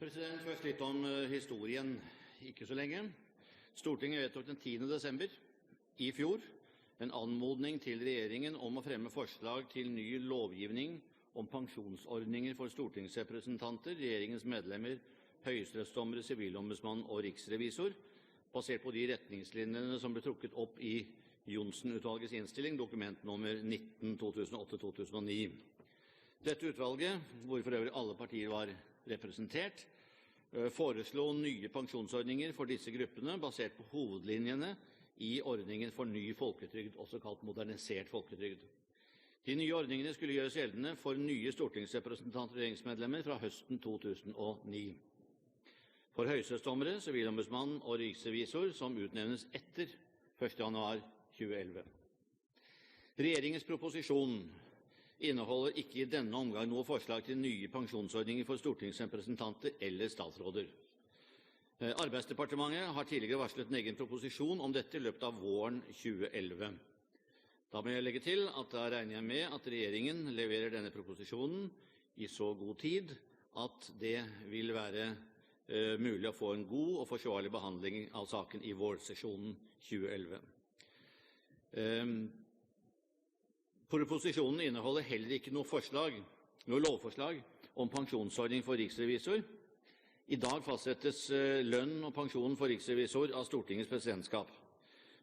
Først litt om historien. Ikke så lenge. Stortinget vedtok den 10. desember i fjor en anmodning til regjeringen om å fremme forslag til ny lovgivning om pensjonsordninger for stortingsrepresentanter, regjeringens medlemmer, høyesterettsdommere, sivilombudsmann og riksrevisor, basert på de retningslinjene som ble trukket opp i Johnsen-utvalgets innstilling, dokument nummer 19 2008-2009. Dette utvalget, hvor for øvrig alle partier var representert, foreslo nye pensjonsordninger for disse gruppene basert på hovedlinjene i ordningen for ny folketrygd, også kalt modernisert folketrygd. De nye ordningene skulle gjøres gjeldende for nye stortingsrepresentanter og regjeringsmedlemmer fra høsten 2009. For høyesterettsdommere, sivilombudsmann og riksrevisor som utnevnes etter 1. januar 2011. Regjeringens proposisjon inneholder ikke i denne omgang noe forslag til nye pensjonsordninger for stortingsrepresentanter eller statsråder. Arbeidsdepartementet har tidligere varslet en egen proposisjon om dette i løpet av våren 2011. Da må jeg legge til at da regner jeg med at regjeringen leverer denne proposisjonen i så god tid at det vil være mulig å få en god og forsvarlig behandling av saken i vårsesjonen 2011. Proposisjonen inneholder heller ikke noe lovforslag om pensjonsordning for riksrevisor. I dag fastsettes lønn og pensjon for riksrevisor av Stortingets presidentskap.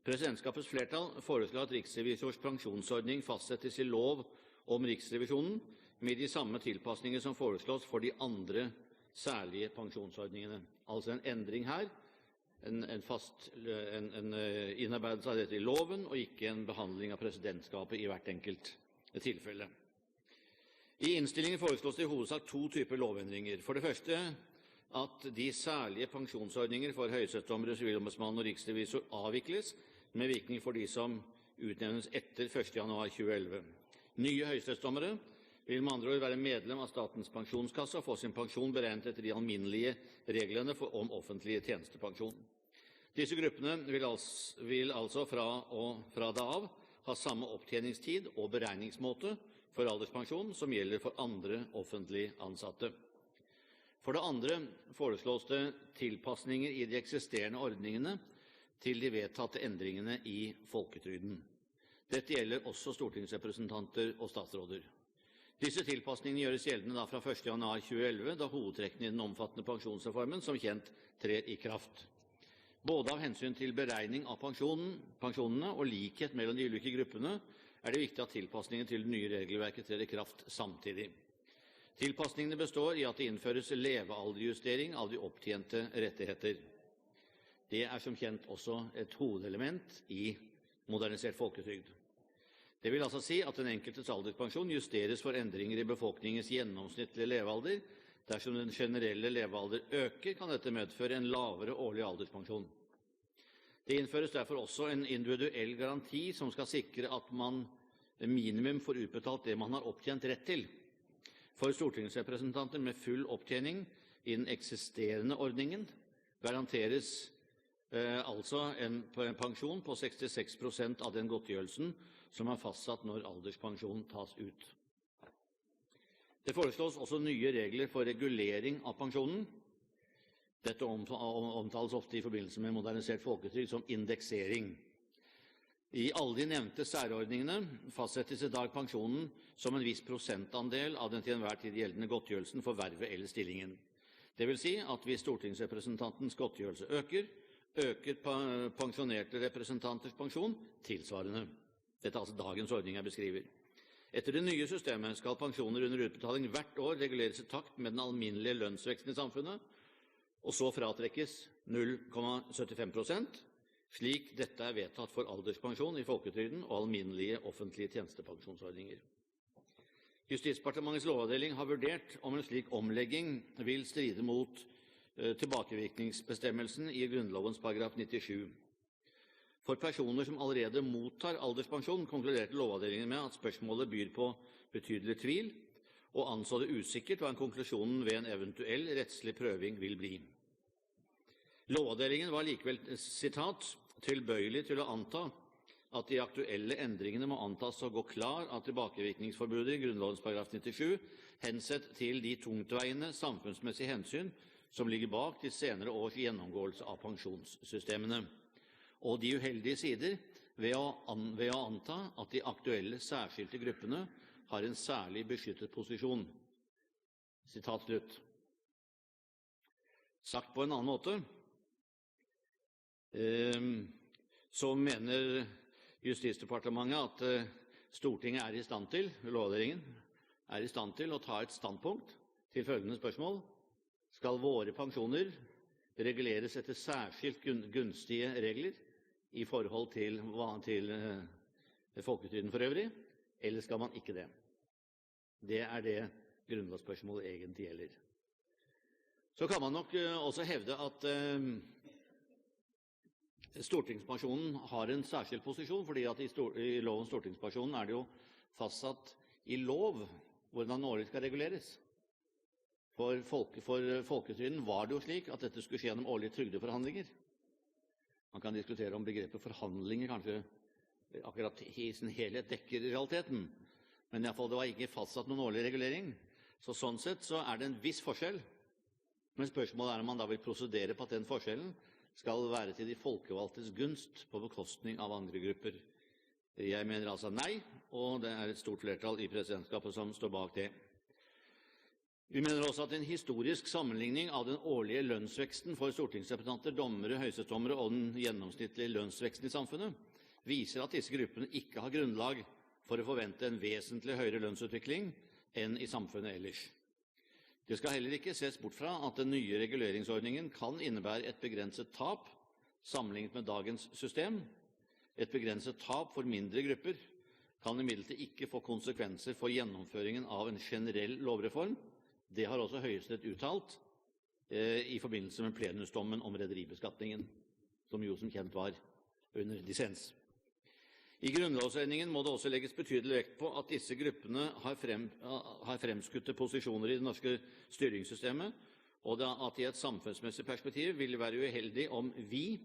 Presidentskapets flertall foreslår at riksrevisors pensjonsordning fastsettes i lov om Riksrevisjonen med de samme tilpasninger som foreslås for de andre særlige pensjonsordningene. Altså en endring her, en innarbeidelse av dette i loven, og ikke en behandling av presidentskapet i hvert enkelt tilfelle. I innstillingen foreslås det i hovedsak to typer lovendringer. For det første at de særlige pensjonsordninger for høyesterettsdommere, sivilombudsmann og riksrevisor avvikles, med virkning for de som utnevnes etter 1. januar 2011. Nye høyesterettsdommere vil med andre ord være medlem av Statens pensjonskasse og få sin pensjon beregnet etter de alminnelige reglene om offentlig tjenestepensjon. Disse gruppene vil altså fra da av ha samme opptjeningstid og beregningsmåte for alderspensjon som gjelder for andre offentlig ansatte. For det andre foreslås det tilpasninger i de eksisterende ordningene til de vedtatte endringene i folketrygden. Dette gjelder også stortingsrepresentanter og statsråder. Disse tilpasningene gjøres gjeldende fra 1. januar 2011, da hovedtrekkene i den omfattende pensjonsreformen som kjent trer i kraft. Både av hensyn til beregning av pensjonene og likhet mellom de ulike gruppene er det viktig at tilpasningen til det nye regelverket trer i kraft samtidig. Tilpasningene består i at det innføres levealderjustering av de opptjente rettigheter. Det er som kjent også et hovedelement i modernisert folketrygd. Det vil altså si at den enkeltes alderspensjon justeres for endringer i befolkningens gjennomsnittlige levealder. Dersom den generelle levealder øker, kan dette medføre en lavere årlig alderspensjon. Det innføres derfor også en individuell garanti som skal sikre at man minimum får utbetalt det man har opptjent rett til. For stortingsrepresentanter med full opptjening i den eksisterende ordningen garanteres altså en pensjon på 66% av den godtgjørelsen som er fastsatt når alderspensjon tas ut. Det foreslås også nye regler for regulering av pensjonen. Dette omtales ofte i forbindelse med modernisert folketrygd som indeksering. I alle de nevnte særordningene fastsettes i dag pensjonen som en viss prosentandel av den til enhver tid gjeldende godtgjørelsen for vervet eller stillingen. Det vil si at hvis stortingsrepresentantens godtgjørelse øker pensjonerte representanters pensjon tilsvarende. Dette er altså dagens ordning jeg beskriver. Etter det nye systemet skal pensjoner under utbetaling hvert år reguleres i takt med den alminnelige lønnsveksten i samfunnet, og så fratrekkes 0,75%, slik dette er vedtatt for alderspensjon i folketrygden og alminnelige offentlige tjenestepensjonsordninger. Justisdepartementets lovavdeling har vurdert om en slik omlegging vil stride mot tilbakevirkningsbestemmelsen i Grunnlovens paragraf 97. For personer som allerede mottar alderspensjon, konkluderte lovavdelingen med at spørsmålet byr på betydelig tvil, og anså det usikkert hva konklusjonen ved en eventuell rettslig prøving vil bli. Lovavdelingen var likevel, tilbøyelig til å anta at de aktuelle endringene må antas å gå klar av tilbakevirkningsforbudet i Grunnlovens paragraf 97, hensett til de tungtveiende samfunnsmessige hensyn som ligger bak de senere års gjennomgåelse av pensjonssystemene, og de uheldige sider ved å anta at de aktuelle særskilte gruppene har en særlig beskyttet posisjon. Sitat slutt. Sagt på en annen måte, så mener Justisdepartementet at Stortinget er i stand til, Lovavdelingen, er i stand til å ta et standpunkt til følgende spørsmål: Skal våre pensjoner reguleres etter særskilt gunstige regler i forhold til folketrygden for øvrig, eller skal man ikke det? Det er det grunnlovsspørsmålet egentlig gjelder. Så kan man nok også hevde at stortingspensjonen har en særskilt posisjon, fordi at i lov om stortingspensjonen er det jo fastsatt i lov hvordan den årlig skal reguleres. For folketrygden var det jo slik at dette skulle skje gjennom årlige trygdeforhandlinger. Man kan diskutere om begrepet forhandlinger kanskje akkurat i sin helhet dekker realiteten, men i hvert fall det var ikke fastsatt noen årlig regulering. Så sånn sett så er det en viss forskjell, men spørsmålet er om man da vil prosedere på at den forskjellen skal være til de folkevalgtes gunst på bekostning av andre grupper. Jeg mener altså nei, og det er et stort flertall i presidentskapet som står bak det. Vi mener også at en historisk sammenligning av den årlige lønnsveksten for stortingsrepresentanter, dommere, høyesterettsdommere og den gjennomsnittlige lønnsveksten i samfunnet viser at disse gruppene ikke har grunnlag for å forvente en vesentlig høyere lønnsutvikling enn i samfunnet ellers. Det skal heller ikke ses bort fra at den nye reguleringsordningen kan innebære et begrenset tap sammenlignet med dagens system. Et begrenset tap for mindre grupper kan imidlertid ikke få konsekvenser for gjennomføringen av en generell lovreform. Det har også Høyesterett uttalt i forbindelse med plenumsdommen om rederibeskatningen, som jo som kjent var under dissens. I grunnlovsendringen må det også legges betydelig vekt på at disse gruppene har fremskutte posisjoner i det norske styringssystemet, og at i et samfunnsmessig perspektiv vil det være uheldig om vi,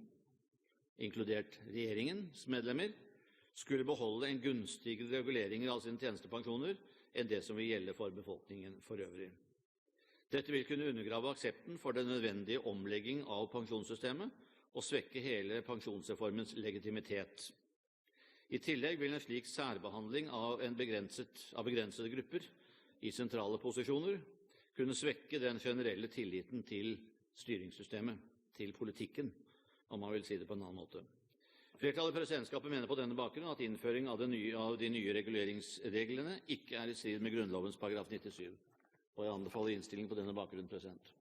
inkludert regjeringens medlemmer, skulle beholde en gunstigere regulering av sine tjenestepensjoner enn det som vil gjelde for befolkningen for øvrig. Dette vil kunne undergrave aksepten for den nødvendige omlegging av pensjonssystemet og svekke hele pensjonsreformens legitimitet. I tillegg vil en slik særbehandling av begrensede grupper i sentrale posisjoner kunne svekke den generelle tilliten til styringssystemet, til politikken, om man vil si det på en annen måte. Flertallet i presidentskapet mener på denne bakgrunn at innføring av de nye reguleringsreglene ikke er i strid med Grunnlovens paragraf 97. Og jeg anbefaler innstilling på denne bakgrunn, president.